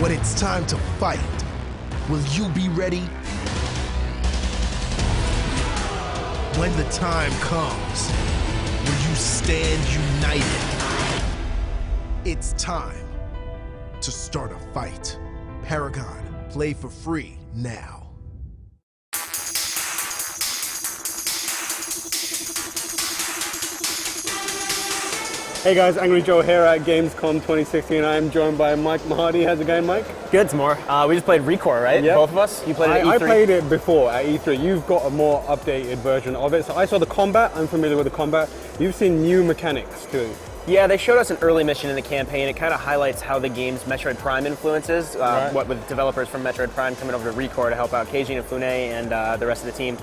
When it's time to fight, will you be ready? When the time comes, will you stand united? It's time to start a fight. Paragon, play for free now. Hey guys, Angry Joe here at Gamescom 2016. I'm joined by Mike Mahadi. How's it going, Mike? Good, Tamor. We just played Recore, right? Yep. Both of us? You played it at E3? I played it before at E3. You've got a more updated version of it. So I saw the combat. I'm familiar with the combat. You've seen new mechanics too. Yeah, they showed us an early mission in the campaign. It kind of highlights how the game's Metroid Prime influences, Right. what with developers from Metroid Prime coming over to Recore to help out Keiji and Fune and the rest of the team.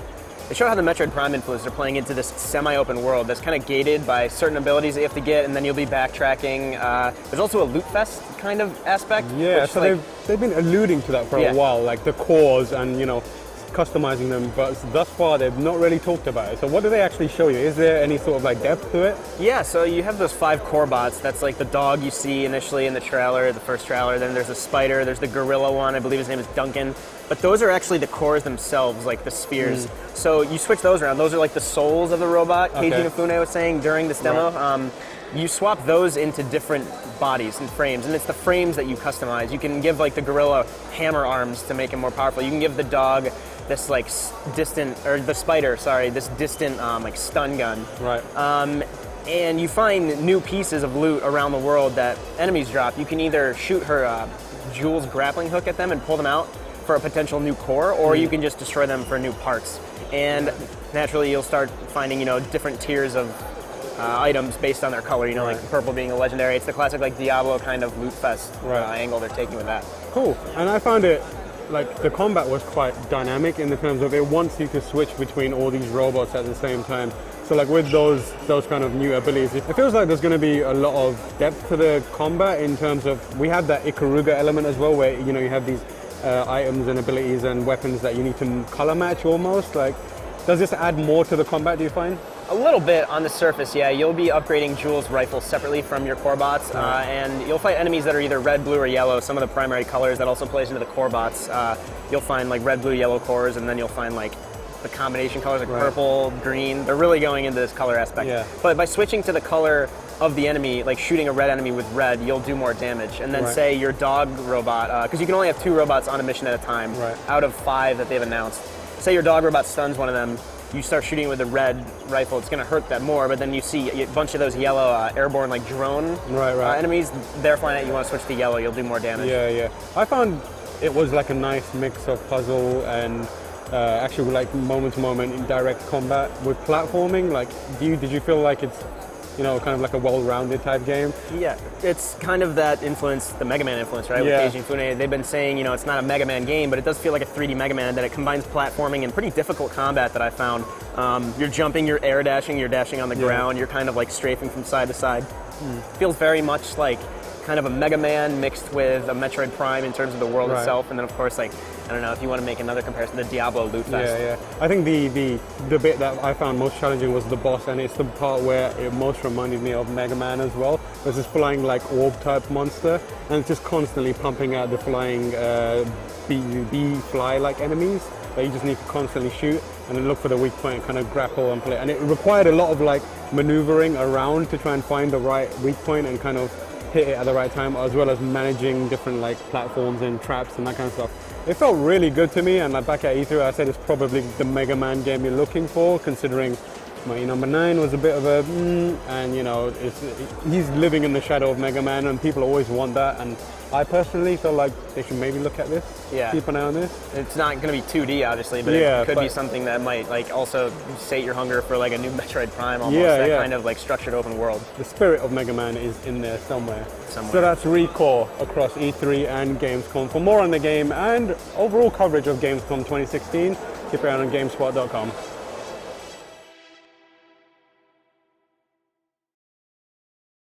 They show how the Metroid Prime influences are playing into this semi-open world that's kind of gated by certain abilities that you have to get, and then you'll be backtracking. There's also a loot fest kind of aspect. Yeah, so they've been alluding to that for a while, like the cores and, you know, customizing them, but thus far they've not really talked about it. So what do they actually show you? Is there any sort of like depth to it? Yeah, so you have those 5 core bots. That's like the dog you see initially in the trailer, the first trailer. Then there's a spider, there's the gorilla one, I believe his name is Duncan. But those are actually the cores themselves, like the spheres. So you switch those around. Those are like the souls of the robot, Keiji Inafune was saying during this demo. Right. You swap those into different bodies and frames, and it's the frames that you customize. You can give like the gorilla hammer arms to make him more powerful. You can give the dog this like distant, or the spider, sorry, this distant like stun gun. Right. And you find new pieces of loot around the world that enemies drop. You can either shoot her Jules grappling hook at them and pull them out for a potential new core, or you can just destroy them for new parts. And naturally you'll start finding, you know, different tiers of items based on their color, you know, like purple being a legendary. It's the classic like Diablo kind of loot fest angle they're taking with that. Cool. And I found it, like, the combat was quite dynamic in the terms of it wants you to switch between all these robots at the same time. So like with those kind of new abilities, it feels like there's going to be a lot of depth to the combat in terms of, we have that Ikaruga element as well, where, you know, you have these items and abilities and weapons that you need to color match almost. Like, does this add more to the combat, do you find? A little bit on the surface, yeah. You'll be upgrading Jules' rifle separately from your core bots, and you'll fight enemies that are either red, blue, or yellow. Some of the primary colors that also plays into the core bots. You'll find like red, blue, yellow cores, and then you'll find like the combination colors like purple, green. They're really going into this color aspect. Yeah. But by switching to the color of the enemy, like shooting a red enemy with red, you'll do more damage. And then say your dog robot, because you can only have 2 robots on a mission at a time out of 5 that they've announced. Say your dog robot stuns one of them, you start shooting with a red rifle, it's going to hurt that more, but then you see a bunch of those yellow airborne like drone enemies, they're flying at you, want to switch to yellow, you'll do more damage. Yeah. I found it was like a nice mix of puzzle and actually like moment-to-moment direct combat with platforming. Like, did you feel like it's, you know, kind of like a well-rounded type game? Yeah, it's kind of that influence, the Mega Man influence, right? With Keiji and Fune, they've been saying, you know, it's not a Mega Man game, but it does feel like a 3D Mega Man, that it combines platforming and pretty difficult combat that I found. You're jumping, you're air dashing, you're dashing on the ground, you're kind of like strafing from side to side. Feels very much like kind of a Mega Man mixed with a Metroid Prime in terms of the world itself, and then of course, like, I don't know, if you want to make another comparison, the Diablo loot fest. Yeah. I think the bit that I found most challenging was the boss, and it's the part where it most reminded me of Mega Man as well. There's this flying like orb type monster, and it's just constantly pumping out the flying bee fly like enemies that you just need to constantly shoot and then look for the weak point and kind of grapple and play. And it required a lot of like maneuvering around to try and find the right weak point and kind of hit it at the right time, as well as managing different like platforms and traps and that kind of stuff. It felt really good to me, and like back at E3 I said it's probably the Mega Man game you're looking for, considering my number 9 was a bit of a and you know, he's living in the shadow of Mega Man and people always want that, and I personally feel like they should maybe look at this, keep an eye on this. It's not going to be 2D obviously, but it could be something that might like also sate your hunger for like a new Metroid Prime almost, that kind of like structured open world. The spirit of Mega Man is in there somewhere. So that's Recore across E3 and Gamescom. For more on the game and overall coverage of Gamescom 2016, keep it out on GameSpot.com.